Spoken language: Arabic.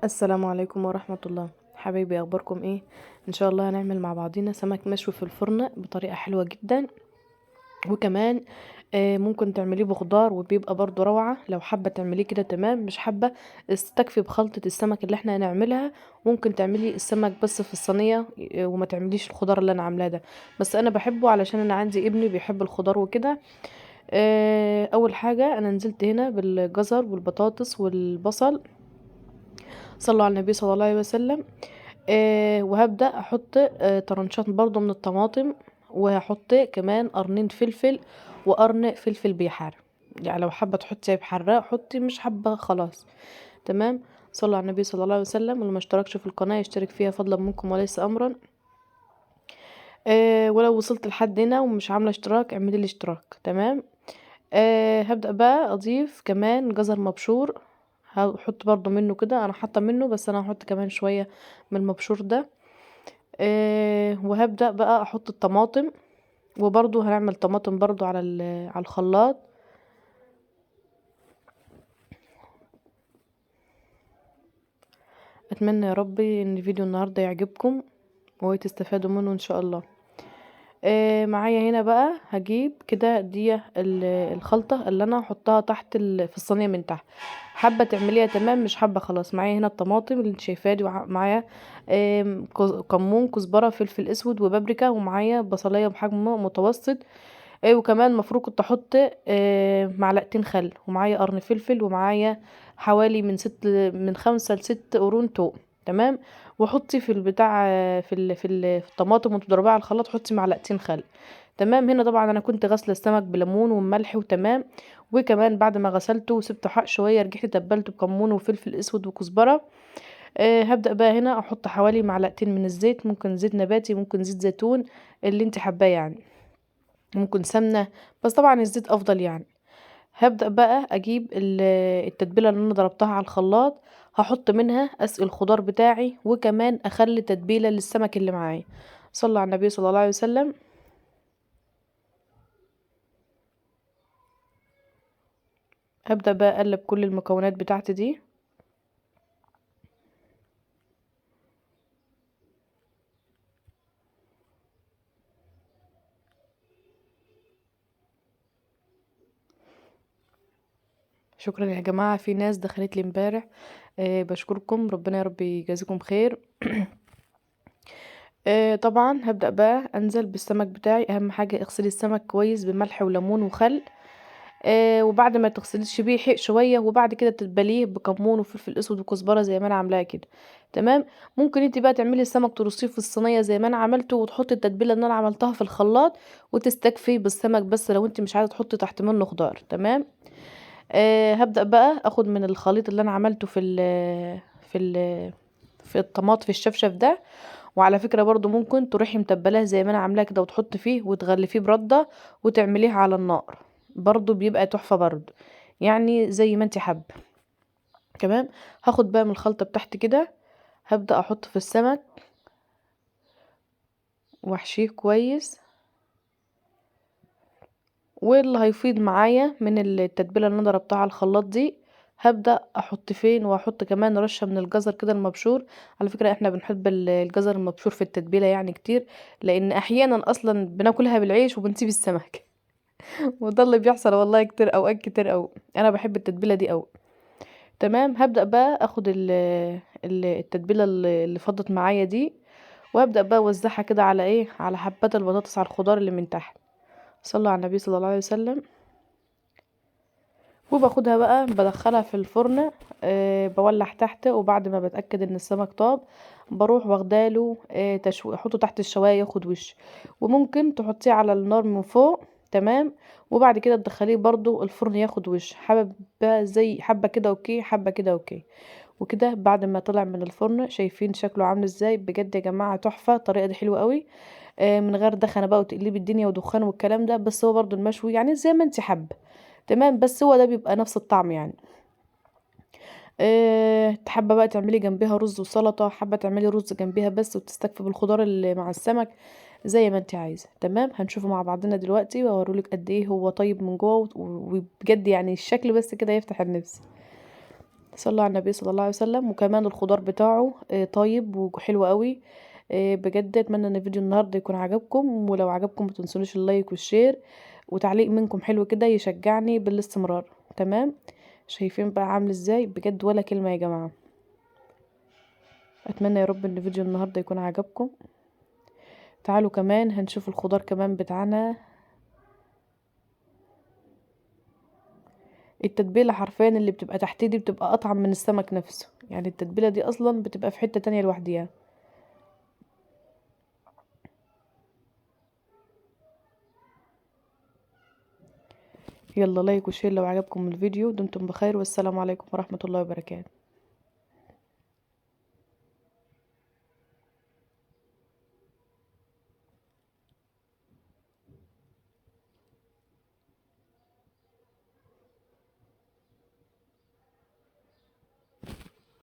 السلام عليكم ورحمة الله. حبايبي، اخباركم ايه؟ ان شاء الله هنعمل مع بعضينا سمك مشوي في الفرن بطريقة حلوة جدا. وكمان ممكن تعمليه بخضار وبيبقى برضو روعة. لو حابة تعمليه كده تمام، مش حابة استكفي بخلطة السمك اللي احنا هنعملها. ممكن تعملي السمك بس في الصينية، وما تعمليش الخضار اللي انا عاملاه ده. بس انا بحبه علشان انا عندي ابني بيحب الخضار وكده. اول حاجة انا نزلت هنا بالجزر والبطاطس والبصل. صلوا على النبي صلى الله عليه وسلم. وهبدأ احط طرنشات برضو من الطماطم. وهحط كمان قرنين فلفل وقرن فلفل بيحار. يعني لو حابة تحطي بحراق حطي، مش حابة خلاص. تمام. صلوا على النبي صلى الله عليه وسلم. واللي ما اشتركش في القناة يشترك فيها فضلا منكم وليس امرا. ولو وصلت لحد هنا ومش عاملة اشتراك اعملي لي اشتراك. تمام. هبدأ بقى اضيف كمان جزر مبشور. هحط برضو منه كده، انا حاطه منه بس انا هحط كمان شويه من المبشور ده. وهبدأ بقى احط الطماطم. وبرضو هنعمل طماطم برضو على الخلاط. اتمنى يا ربي ان فيديو النهارده يعجبكم وتستفادوا منه ان شاء الله. معايا هنا بقى هجيب كده دي الخلطة اللي انا هحطها تحت في الصينية من تحت. حابة تعمليها تمام، مش حابة خلاص. معايا هنا الطماطم اللي انت شايفاها دي، ومعايا كمون كزبرة فلفل اسود وبابريكا، ومعايا بصلية بحجم متوسط. وكمان مفروض كنت احط معلقتين خل، ومعايا قرن فلفل، ومعايا حوالي من 5 ل6 قرون توم. تمام. وحطي في البتاع في الطماطم وانت بتضربيها على الخلاط، حطي معلقتين خل. تمام. هنا طبعا انا كنت غاسله السمك بليمون وملح وتمام. وكمان بعد ما غسلته وسبته حق شويه رجعت تبلته بكمون وفلفل اسود وكزبره. هبدأ بقى هنا احط حوالي معلقتين من الزيت، ممكن زيت نباتي ممكن زيت زيتون اللي انت حباه يعني. ممكن سمنة، بس طبعا الزيت افضل يعني. هبدأ بقى اجيب التتبيلة اللي انا ضربتها على الخلاط. هحط منها اسقي الخضار بتاعي، وكمان اخلي تتبيلة للسمك اللي معايا. صلى على النبي صلى الله عليه وسلم. هبدأ بقى اقلب كل المكونات بتاعتي دي. شكرا يا جماعة، في ناس دخلت لي امبارح. بشكركم، ربنا يا رب يجازيكم خير. طبعا هبدأ بقى انزل بالسمك بتاعي. اهم حاجة اغسلي السمك كويس بملح وليمون وخل. وبعد ما تغسليش بيه حق شويه، وبعد كده تتبليه بكمون وفلفل اسود وكزبره زي ما انا عاملاها كده. تمام. ممكن انت بقى تعملي السمك ترصيه في الصينيه زي ما انا عملته، وتحطي التتبيله اللي انا عملتها في الخلاط. وتستكفي بالسمك بس لو انت مش عايزه تحطي تحت منه خضار. تمام. هبدأ بقى اخد من الخليط اللي انا عملته في ال في الطماط في الشفشف ده. وعلى فكرة برضو ممكن تروحي متبلاه زي ما انا عاملاه كده، وتحطي فيه وتغلفيه برده وتعمليه على النار. برضو بيبقى تحفة برضو، يعني زي ما انت حابة. تمام. هاخد بقى من الخلطة بتاعتي كده. هبدأ احط في السمك واحشيه كويس. واللي هيفيض معايا من التتبيلة اللي انا ضربتها على الخلاط دي، هبدأ احط فين، واحط كمان رشة من الجزر كده المبشور. على فكرة احنا بنحب الجزر المبشور في التتبيلة يعني كتير، لان احيانا اصلا بناكلها بالعيش وبنسيب السمك. وده اللي بيحصل والله كتير اوقات كتير اوي. انا بحب التتبيلة دي اوي. تمام. هبدأ بقى اخد التتبيلة اللي فضت معايا دي. وهبدأ بقى اوزعها كده على ايه، على حبات البطاطس، على الخضار اللي من تحت. صلوا على النبي صلى الله عليه وسلم. وباخدها بقى بدخلها في الفرن. بولع تحت، وبعد ما بتأكد ان السمك طاب بروح واخداله احطه تحت الشواية ياخد وش. وممكن تحطيه على النار من فوق. تمام. وبعد كده تدخليه برضو الفرن ياخد وش. حابة بقى زي حبة كده اوكي، حبة كده اوكي. وكده بعد ما طلع من الفرن شايفين شكله عامل ازاي؟ بجد يا جماعة تحفة. الطريقة دي حلوة قوي. من غير دخنة بقى وتقليب الدنيا ودخان والكلام ده، بس هو برضو المشوي يعني زي ما انت حابة. تمام. بس هو ده بيبقى نفس الطعم يعني. حابة بقى تعملي جنبها رز وسلطة، حابة تعملي رز جنبها بس وتستكفي بالخضار اللي مع السمك. زي ما انت عايزة. تمام. هنشوفه مع بعضنا دلوقتي واوريلك قد ايه هو طيب من جوه، وبجد يعني الشكل بس كده يفتح النفس. صلوا على النبي صلى الله عليه وسلم. وكمان الخضار بتاعه طيب وحلو قوي. بجد اتمنى ان فيديو النهارده يكون عجبكم، ولو عجبكم متنسونيش اللايك والشير، وتعليق منكم حلو كده يشجعني بالاستمرار. تمام. شايفين بقى عامل ازاي؟ بجد ولا كلمة يا جماعة. اتمنى يا رب ان فيديو النهارده يكون عجبكم. تعالوا كمان هنشوف الخضار كمان بتاعنا. التتبيله حرفيا اللي بتبقى تحت دي بتبقى اطعم من السمك نفسه، يعني التتبيله دي اصلا بتبقى في حته تانية لوحديها. يلا لايك وشير لو عجبكم الفيديو. دمتم بخير، والسلام عليكم ورحمه الله وبركاته.